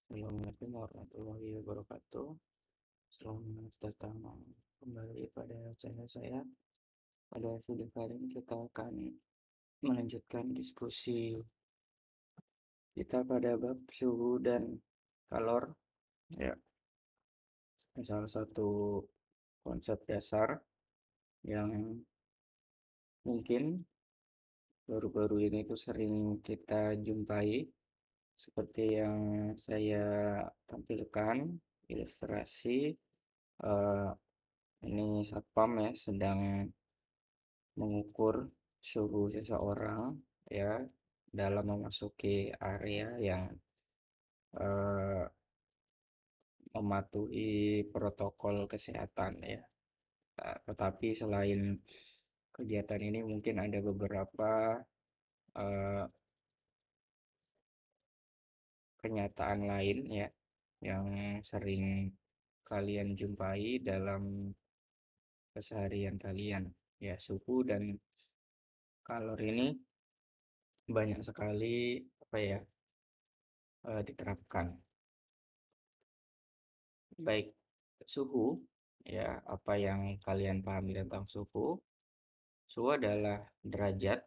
Assalamualaikum warahmatullahi wabarakatuh. Selamat datang kembali pada channel saya. Pada video kali ini kita akan melanjutkan diskusi kita pada bab suhu dan kalor. Ya, salah satu konsep dasar yang mungkin baru-baru ini tuh sering kita jumpai, seperti yang saya tampilkan ilustrasi. eh, ini satpam ya sedang mengukur suhu seseorang ya dalam memasuki area yang eh, mematuhi protokol kesehatan ya. Tetapi selain kegiatan ini mungkin ada beberapa eh, kenyataan lain ya yang sering kalian jumpai dalam keseharian kalian. Ya, suhu dan kalor ini banyak sekali apa ya diterapkan. Baik, suhu ya, apa yang kalian pahami tentang suhu? Suhu adalah derajat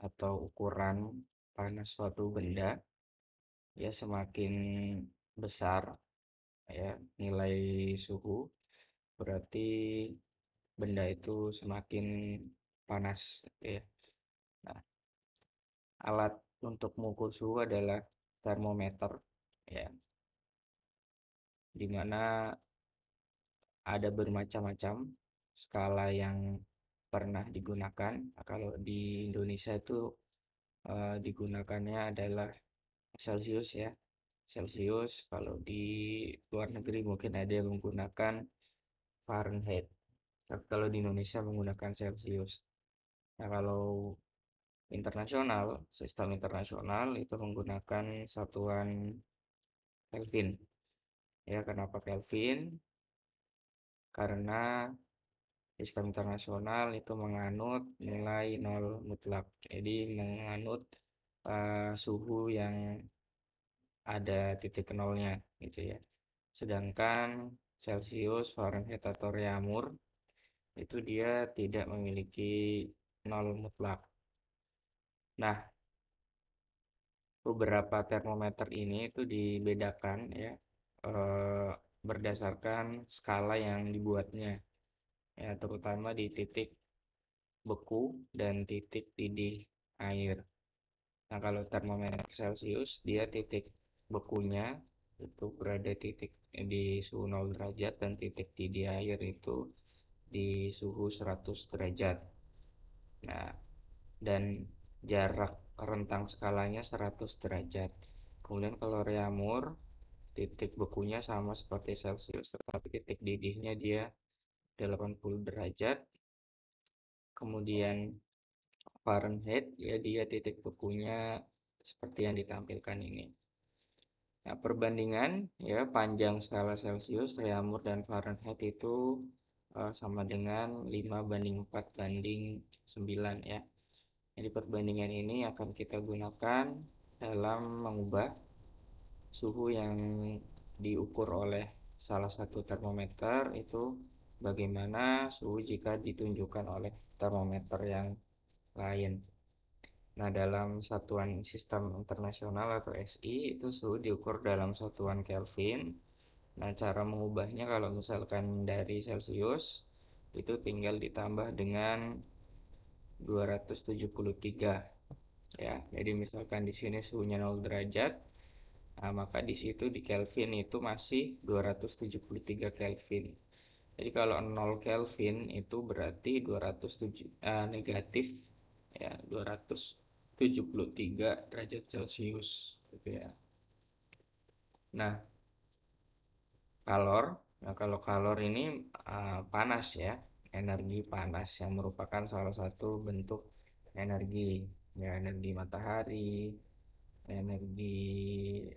atau ukuran panas suatu benda ya. Semakin besar ya nilai suhu, berarti benda itu semakin panas ya. Nah, alat untuk mengukur suhu adalah termometer ya, dimana ada bermacam-macam skala yang pernah digunakan. Nah, kalau di Indonesia itu digunakannya adalah Celsius ya. Celsius. Kalau di luar negeri mungkin ada yang menggunakan Fahrenheit. Tapi kalau di Indonesia menggunakan Celsius. Nah, kalau internasional, sistem internasional itu menggunakan satuan Kelvin. Ya, kenapa Kelvin? Karena sistem internasional itu menganut nilai nol mutlak. Jadi menganut suhu yang ada titik nolnya gitu ya. Sedangkan Celsius, Fahrenheit atau Reaumur itu dia tidak memiliki nol mutlak. Nah, beberapa termometer ini itu dibedakan ya berdasarkan skala yang dibuatnya ya, terutama di titik beku dan titik didih air. Nah, kalau termometer Celcius dia titik bekunya itu berada di suhu 0 derajat dan titik didih air itu di suhu 100 derajat. Nah, dan jarak rentang skalanya 100 derajat. Kemudian kalau Reaumur titik bekunya sama seperti Celcius, tetapi titik didihnya dia 80 derajat. Kemudian Fahrenheit ya, dia titik bekunya seperti yang ditampilkan ini. Nah, perbandingan ya panjang skala Celsius, Reaumur dan Fahrenheit itu sama dengan 5:4:9 ya. Jadi perbandingan ini akan kita gunakan dalam mengubah suhu yang diukur oleh salah satu termometer itu bagaimana suhu jika ditunjukkan oleh termometer yang lain. Nah, dalam satuan sistem internasional atau SI itu suhu diukur dalam satuan Kelvin. Nah, cara mengubahnya kalau misalkan dari Celsius itu tinggal ditambah dengan 273 ya. Jadi misalkan di sini suhunya 0 derajat, nah, maka di situ di Kelvin itu masih 273 Kelvin. Jadi kalau 0 Kelvin itu berarti 207 negatif ya, 273 derajat Celcius gitu ya. Nah, kalor. Nah, kalau kalor ini panas ya, energi panas yang merupakan salah satu bentuk energi ya, energi matahari, energi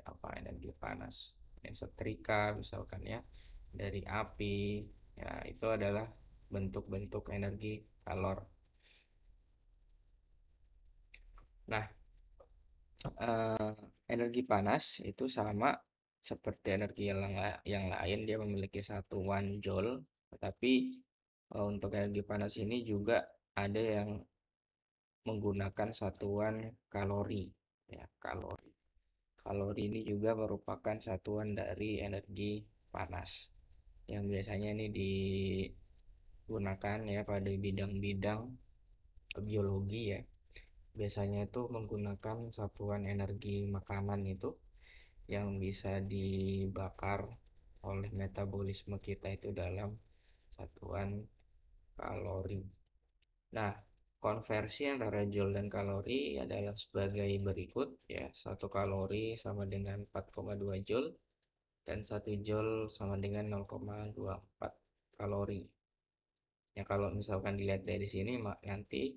apa, energi panas yang setrika misalkan ya, dari api ya, itu adalah bentuk-bentuk energi kalor. Nah, energi panas itu sama seperti energi yang lain dia memiliki satuan joule, tetapi untuk energi panas ini juga ada yang menggunakan satuan kalori, ya kalori. Kalori ini juga merupakan satuan dari energi panas yang biasanya ini digunakan ya pada bidang-bidang biologi ya. Biasanya itu menggunakan satuan energi makanan itu yang bisa dibakar oleh metabolisme kita itu dalam satuan kalori. Nah, konversi antara joule dan kalori adalah sebagai berikut ya. 1 kalori sama dengan 4,2 joule dan 1 joule sama dengan 0,24 kalori. Ya kalau misalkan dilihat dari sini nanti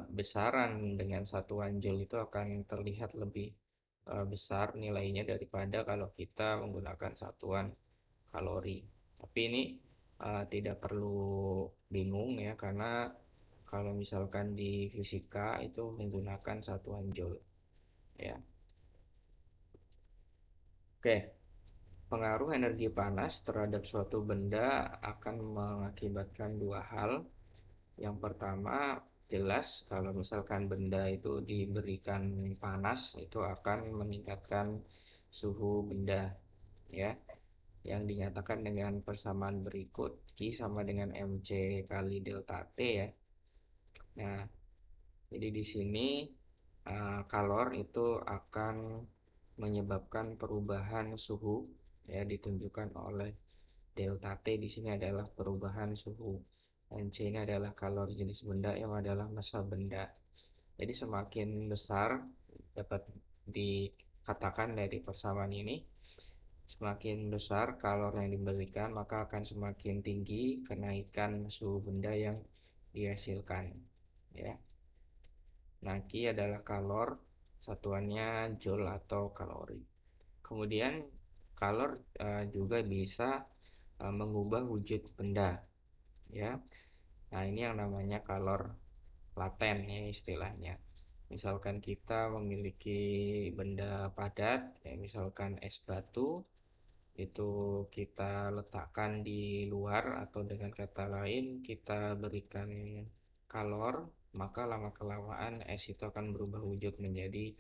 besaran dengan satuan joule itu akan terlihat lebih besar nilainya daripada kalau kita menggunakan satuan kalori. Tapi ini tidak perlu bingung ya, karena kalau misalkan di fisika itu menggunakan satuan joule ya. Oke, pengaruh energi panas terhadap suatu benda akan mengakibatkan dua hal. Yang pertama, jelas kalau misalkan benda itu diberikan panas itu akan meningkatkan suhu benda ya, yang dinyatakan dengan persamaan berikut. Q sama dengan mc kali delta T ya. Nah, jadi di sini kalor itu akan menyebabkan perubahan suhu ya, ditunjukkan oleh delta T di sini adalah perubahan suhu. Dan C ini adalah kalor jenis benda yang adalah massa benda. Jadi semakin besar dapat dikatakan dari persamaan ini, semakin besar kalor yang diberikan maka akan semakin tinggi kenaikan suhu benda yang dihasilkan ya. Nah, Q adalah kalor, satuannya joule atau kalori. Kemudian kalor juga bisa mengubah wujud benda ya. Nah, ini yang namanya kalor laten ya istilahnya. Misalkan kita memiliki benda padat ya, misalkan es batu, itu kita letakkan di luar atau dengan kata lain kita berikan kalor, maka lama kelamaan es itu akan berubah wujud menjadi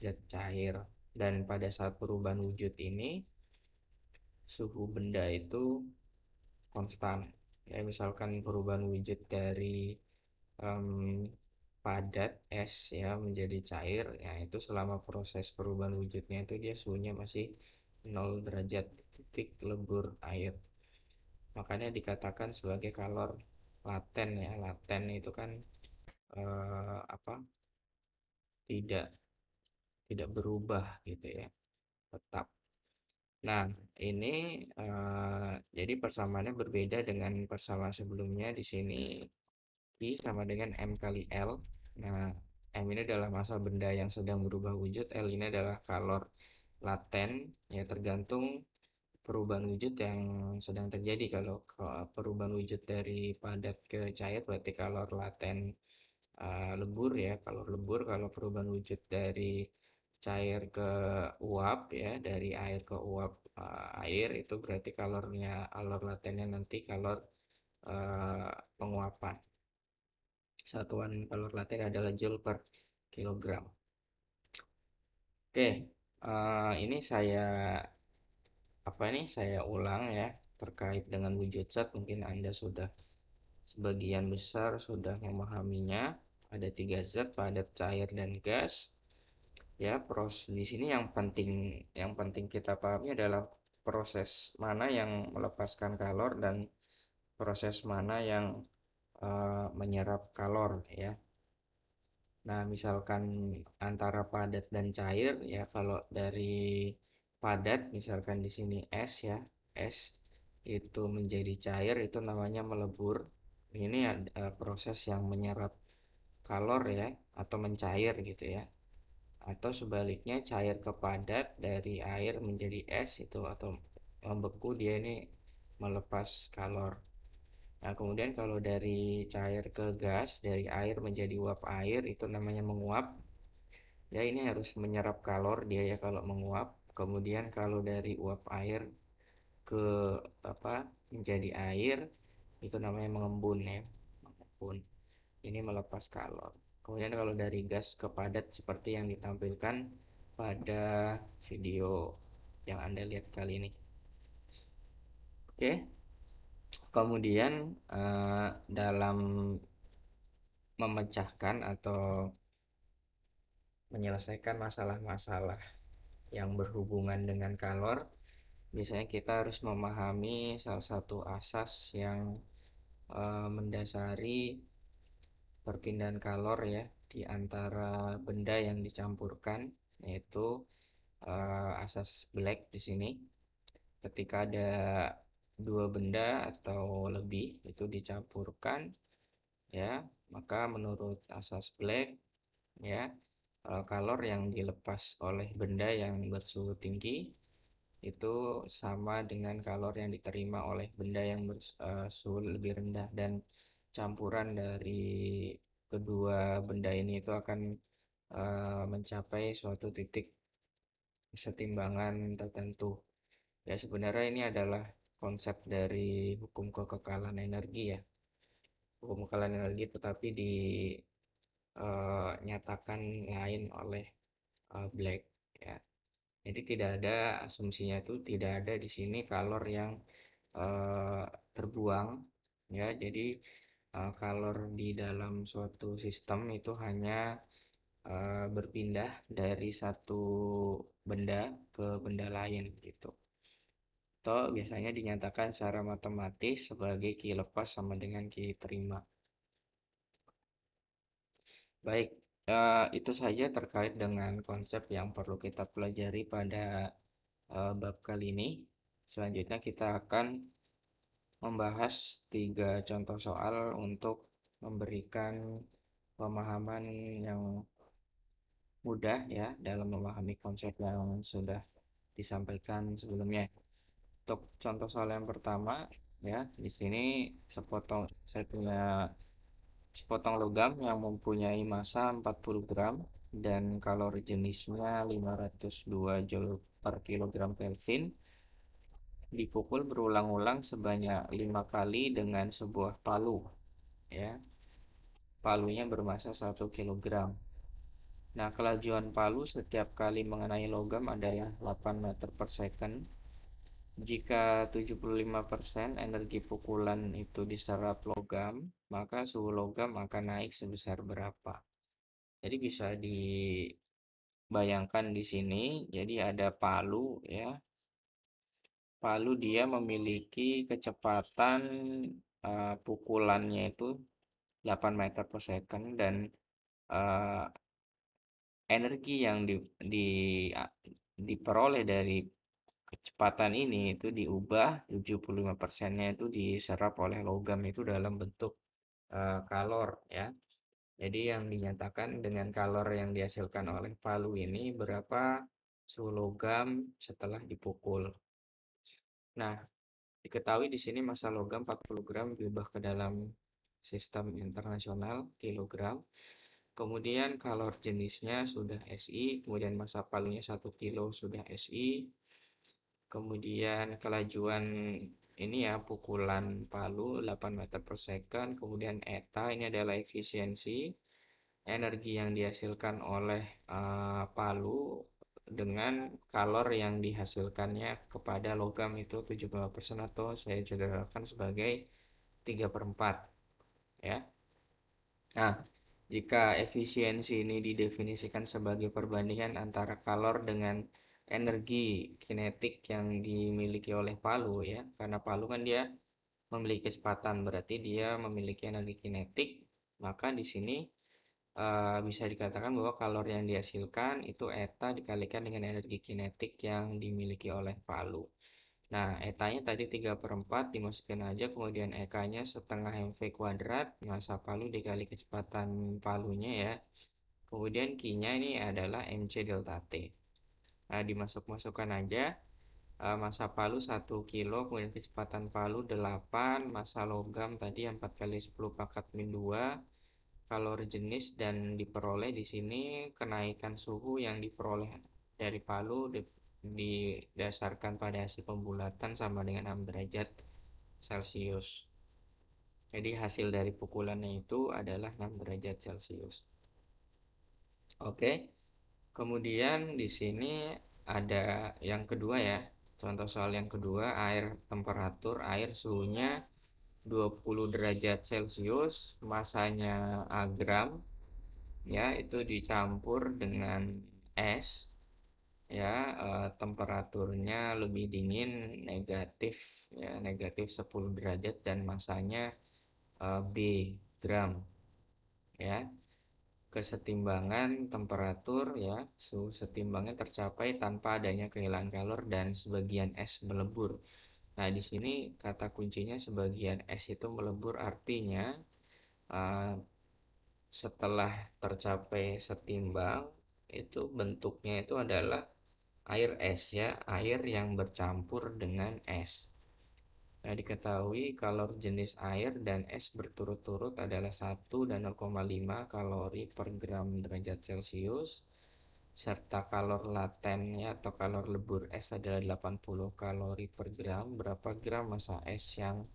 zat cair. Dan pada saat perubahan wujud ini suhu benda itu konstan ya. Misalkan perubahan wujud dari padat es ya menjadi cair ya, itu selama proses perubahan wujudnya itu dia suhunya masih 0 derajat titik lebur air. Makanya dikatakan sebagai kalor laten ya. Laten itu kan apa, tidak tidak berubah gitu ya, tetap. Nah, ini jadi persamaannya berbeda dengan persamaan sebelumnya. Di sini Q sama dengan M kali L. Nah, M ini adalah massa benda yang sedang berubah wujud, L ini adalah kalor laten ya, tergantung perubahan wujud yang sedang terjadi. Kalau perubahan wujud dari padat ke cair berarti kalor laten lebur ya, kalor lebur. Kalau perubahan wujud dari cair ke uap ya, dari air ke uap air, itu berarti kalor latennya nanti kalor penguapan. Satuan kalor laten adalah joule per kilogram. Oke, ini saya ulang ya terkait dengan wujud zat. Mungkin Anda sudah sebagian besar sudah memahaminya. Ada 3 zat, padat, cair, dan gas. Ya, di sini yang penting kita pahami adalah proses mana yang melepaskan kalor dan proses mana yang menyerap kalor ya. Nah, misalkan antara padat dan cair ya, kalau dari padat misalkan di sini es ya, es itu menjadi cair itu namanya melebur. Ini proses yang menyerap kalor ya, atau mencair gitu ya. Atau sebaliknya cair ke padat, dari air menjadi es itu atau membeku, dia ini melepas kalor. Nah, kemudian kalau dari cair ke gas, dari air menjadi uap air, itu namanya menguap. Ya, ini harus menyerap kalor dia ya kalau menguap. Kemudian kalau dari uap air ke menjadi air itu namanya mengembun ya, mengembun. Ini melepas kalor. Kemudian kalau dari gas ke padat seperti yang ditampilkan pada video yang Anda lihat kali ini. Oke. Kemudian dalam memecahkan atau menyelesaikan masalah-masalah yang berhubungan dengan kalor, biasanya kita harus memahami salah satu asas yang mendasari perpindahan kalor ya di antara benda yang dicampurkan, yaitu asas Black di sini. Ketika ada dua benda atau lebih itu dicampurkan ya, maka menurut asas Black ya, kalor yang dilepas oleh benda yang bersuhu tinggi itu sama dengan kalor yang diterima oleh benda yang bersuhu lebih rendah, dan campuran dari kedua benda ini itu akan mencapai suatu titik kesetimbangan tertentu. Ya, sebenarnya ini adalah konsep dari hukum kekekalan energi ya. Hukum kekekalan energi tetapi dinyatakan lain oleh Black ya. Jadi tidak ada asumsinya, itu tidak ada di sini kalor yang terbuang ya. Jadi kalor di dalam suatu sistem itu hanya berpindah dari satu benda ke benda lain gitu. Atau biasanya dinyatakan secara matematis sebagai Q lepas sama dengan Q terima. Baik, itu saja terkait dengan konsep yang perlu kita pelajari pada bab kali ini. Selanjutnya kita akan membahas 3 contoh soal untuk memberikan pemahaman yang mudah ya dalam memahami konsep yang sudah disampaikan sebelumnya. Untuk contoh soal yang pertama ya, di sini saya punya sepotong logam yang mempunyai massa 40 gram dan kalori jenisnya 502 Joule per kilogram Kelvin, dipukul berulang-ulang sebanyak 5 kali dengan sebuah palu ya. Palunya bermassa 1 kilogram. Nah, kelajuan palu setiap kali mengenai logam adalah 8 meter per second. Jika 75% energi pukulan itu diserap logam, maka suhu logam akan naik sebesar berapa? Jadi bisa dibayangkan di sini, jadi ada palu ya. Palu dia memiliki kecepatan pukulannya itu 8 meter per second, dan uh, energi yang diperoleh dari kecepatan ini itu diubah 75%-nya itu diserap oleh logam itu dalam bentuk kalor ya. Jadi yang dinyatakan dengan kalor yang dihasilkan oleh palu ini berapa suhu logam setelah dipukul. Nah, diketahui di sini massa logam 40 gram diubah ke dalam sistem internasional kilogram. Kemudian kalor jenisnya sudah SI, kemudian massa palunya 1 kilo sudah SI. Kemudian kelajuan ini ya, pukulan palu 8 meter per second. Kemudian eta ini adalah efisiensi energi yang dihasilkan oleh palu dengan kalor yang dihasilkannya kepada logam itu 75%, atau saya sederhanakan sebagai 3/4 ya. Nah, jika efisiensi ini didefinisikan sebagai perbandingan antara kalor dengan energi kinetik yang dimiliki oleh palu ya, karena palu kan dia memiliki kecepatan, berarti dia memiliki energi kinetik, maka di sini bisa dikatakan bahwa kalor yang dihasilkan itu eta dikalikan dengan energi kinetik yang dimiliki oleh palu. Nah, etanya tadi 3/4 dimasukin aja, kemudian EK-nya setengah mv kuadrat, massa palu dikali kecepatan palunya ya. Kemudian Q-nya ini adalah mc delta T. Nah, dimasuk-masukkan aja, massa palu 1 kilo, kemudian kecepatan palu 8, massa logam tadi 4 kali 10 pangkat min 2, kalori jenis, dan diperoleh di sini kenaikan suhu yang diperoleh dari palu didasarkan pada hasil pembulatan sama dengan 6 derajat Celcius. Jadi hasil dari pukulannya itu adalah 6 derajat Celcius. Oke. Kemudian di sini ada yang kedua ya. Contoh soal yang kedua, air suhunya 20 derajat Celcius, masanya A gram, ya itu dicampur dengan es, ya temperaturnya lebih dingin, negatif, ya negatif 10 derajat dan masanya B gram, ya. Kesetimbangan temperatur, ya suhu setimbangnya tercapai tanpa adanya kehilangan kalor dan sebagian es melebur. Nah, di sini kata kuncinya sebagian es itu melebur, artinya uh, setelah tercapai setimbang itu bentuknya itu adalah air es, ya, air yang bercampur dengan es. Nah, diketahui kalor jenis air dan es berturut-turut adalah 1 dan 0,5 kalori per gram derajat Celcius, serta kalor latennya atau kalor lebur es adalah 80 kalori per gram. Berapa gram massa es yang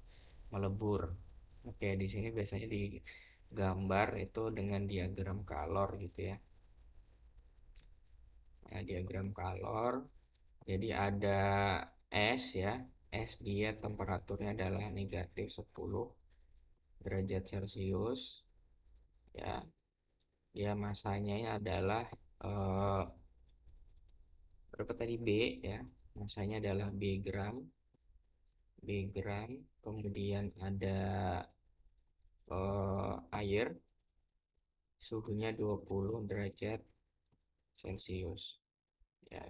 melebur? Oke, di sini biasanya digambar itu dengan diagram kalor gitu ya. Nah, diagram kalor. Jadi ada es, ya. Es dia temperaturnya adalah negatif 10 derajat Celcius, ya. Dia masanya adalah eh, berapa tadi, B, ya. Masanya adalah B gram. Kemudian ada air, suhunya 20 derajat Celcius. Ya,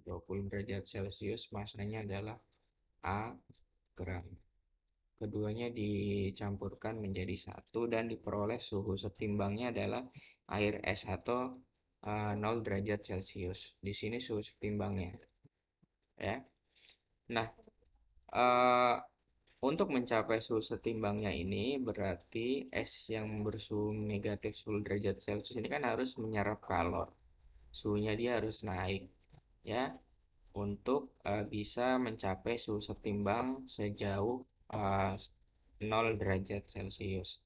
20 derajat Celcius, masanya adalah A gram. Keduanya dicampurkan menjadi satu dan diperoleh suhu setimbangnya adalah air es atau 0 derajat Celcius. Di sini suhu setimbangnya, ya. Nah, eh, untuk mencapai suhu setimbangnya ini berarti es yang bersuhu negatif 10 derajat Celcius ini kan harus menyerap kalor. Suhunya dia harus naik, ya, untuk bisa mencapai suhu setimbang sejauh 0 derajat Celcius.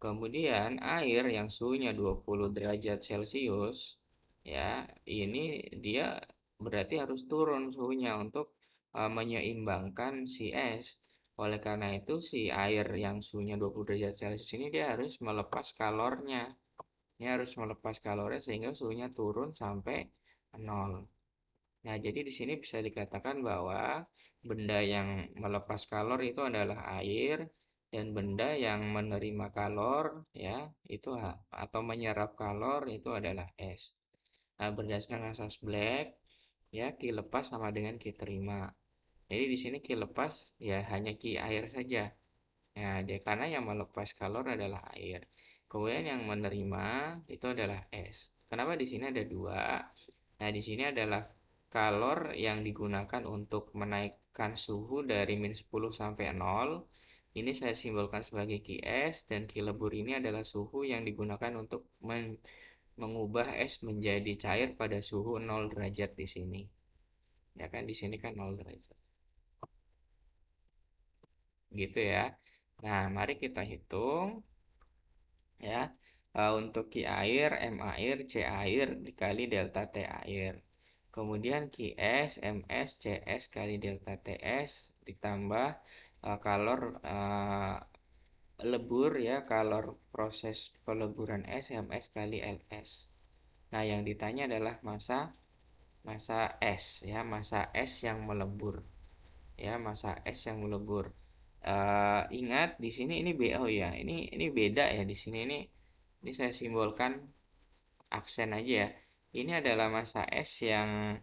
Kemudian air yang suhunya 20 derajat Celcius, ya, ini dia berarti harus turun suhunya untuk menyeimbangkan si es. Oleh karena itu si air yang suhunya 20 derajat Celcius ini dia harus melepas kalornya. Dia harus melepas kalornya sehingga suhunya turun sampai 0. Nah, jadi di sini bisa dikatakan bahwa benda yang melepas kalor itu adalah air dan benda yang menerima kalor, ya, itu atau menyerap kalor itu adalah es. Nah, berdasarkan asas Black, ya, Q lepas sama dengan Q terima. Jadi di sini Q lepas ya hanya Q air saja. Nah, dia karena yang melepas kalor adalah air. Kemudian yang menerima itu adalah es. Kenapa di sini ada dua? Nah, di sini adalah kalor yang digunakan untuk menaikkan suhu dari -10 sampai 0. Ini saya simbolkan sebagai Qs, dan Q lebur ini adalah suhu yang digunakan untuk mengubah es menjadi cair pada suhu 0 derajat di sini. Ya kan, di sini kan 0 derajat. Gitu ya. Nah, mari kita hitung, ya. Untuk Q air, M air, C air dikali delta T air. Kemudian QS, MS, CS kali delta TS ditambah kalor lebur, ya, kalor proses peleburan es, MS kali LS. Nah, yang ditanya adalah massa es, ya, massa es yang melebur, ya, massa es yang melebur. Ingat di sini ini BO, ya. Ini beda ya di sini, ini saya simbolkan aksen aja ya. Ini adalah massa es yang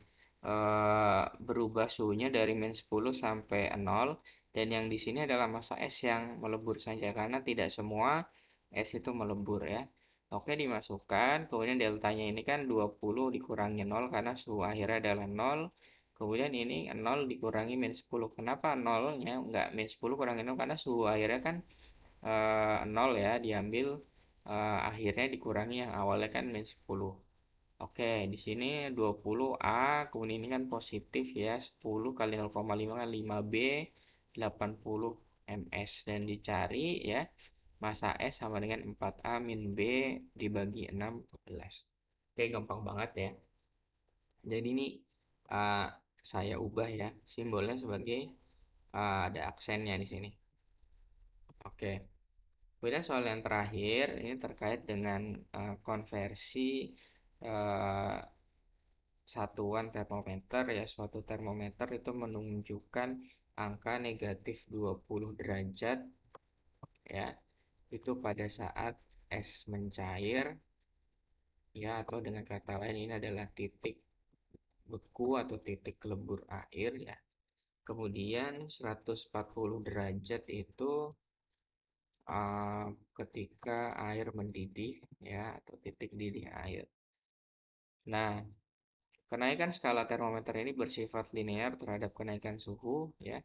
berubah suhunya dari -10 sampai 0, dan yang di sini adalah massa es yang melebur saja karena tidak semua es itu melebur, ya. Oke, dimasukkan. Kemudian deltanya ini kan 20 dikurangi 0 karena suhu akhirnya adalah 0. Kemudian ini 0 dikurangi -10. Kenapa 0-nya enggak -10 kurangi 0? Karena suhu akhirnya kan 0, ya, diambil akhirnya dikurangi yang awalnya kan -10. Oke, di sini 20A, kemudian ini kan positif ya, 10 kali 0,5 kan 5B, 80 ms. Dan dicari ya, massa S sama dengan 4A min B dibagi 16. Oke, gampang banget ya. Jadi ini uh, saya ubah ya, simbolnya sebagai ada aksennya di sini. Oke. Kemudian soal yang terakhir, ini terkait dengan konversi uh, satuan termometer ya. Suatu termometer itu menunjukkan angka negatif 20 derajat ya, itu pada saat es mencair ya, atau dengan kata lain ini adalah titik beku atau titik kelebur air ya. Kemudian 140 derajat itu ketika air mendidih ya, atau titik didih air. Nah, kenaikan skala termometer ini bersifat linear terhadap kenaikan suhu ya.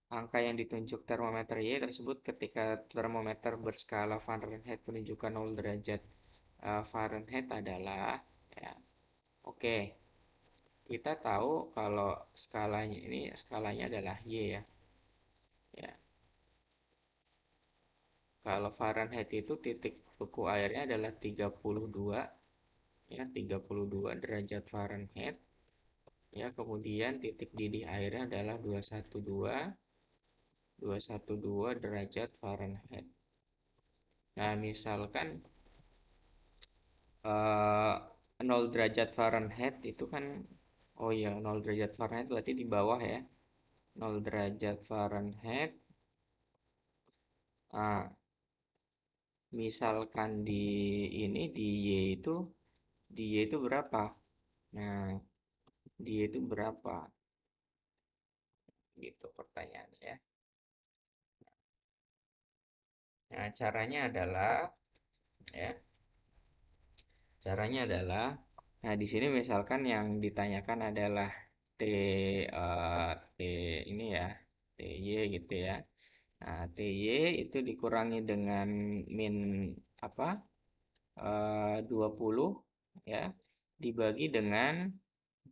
Angka yang ditunjuk termometer Y tersebut ketika termometer berskala Fahrenheit menunjukkan 0 derajat Fahrenheit adalah ya. Oke, kita tahu kalau skalanya adalah Y ya. Ya, kalau Fahrenheit itu titik beku airnya adalah 32 ya, 32 derajat Fahrenheit ya. Kemudian titik didih airnya adalah 212 derajat Fahrenheit. Nah, misalkan 0 derajat Fahrenheit itu kan, oh iya, 0 derajat Fahrenheit berarti di bawah ya. 0 derajat Fahrenheit. Ah, misalkan di Y itu berapa? Nah, di Y itu berapa? Gitu pertanyaannya ya. Nah, ya, caranya adalah, nah di sini misalkan yang ditanyakan adalah T, T ini ya, TY gitu ya. Nah, TY itu dikurangi dengan min apa? 20 ya, dibagi dengan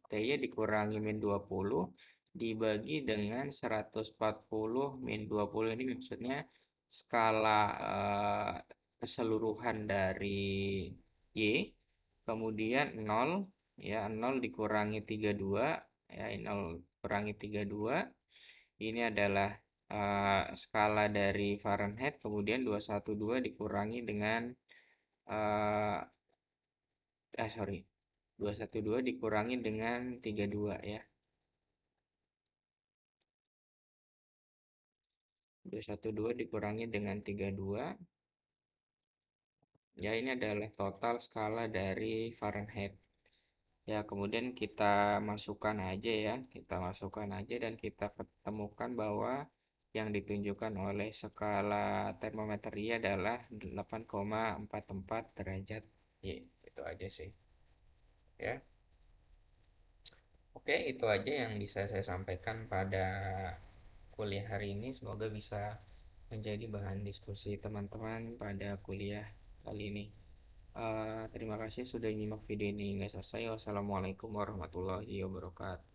TY dikurangi min 20 dibagi dengan 140 min 20. Ini maksudnya skala keseluruhan dari Y, kemudian 0 ya, 0 dikurangi 32 ya, 0 kurangi 32 ini adalah skala dari Fahrenheit, kemudian 212 dikurangi dengan uh, sorry, 212 dikurangi dengan 32 ya. 212 dikurangi dengan 32 ya, ini adalah total skala dari Fahrenheit ya. Kemudian kita masukkan aja ya, dan kita temukan bahwa yang ditunjukkan oleh skala termometer Y adalah 8,44 derajat Y. Itu aja sih ya. Oke, itu aja yang bisa saya sampaikan pada kuliah hari ini. Semoga bisa menjadi bahan diskusi teman-teman pada kuliah kali ini. Terima kasih sudah nyimak video ini hingga selesai. Wassalamualaikum warahmatullahi wabarakatuh.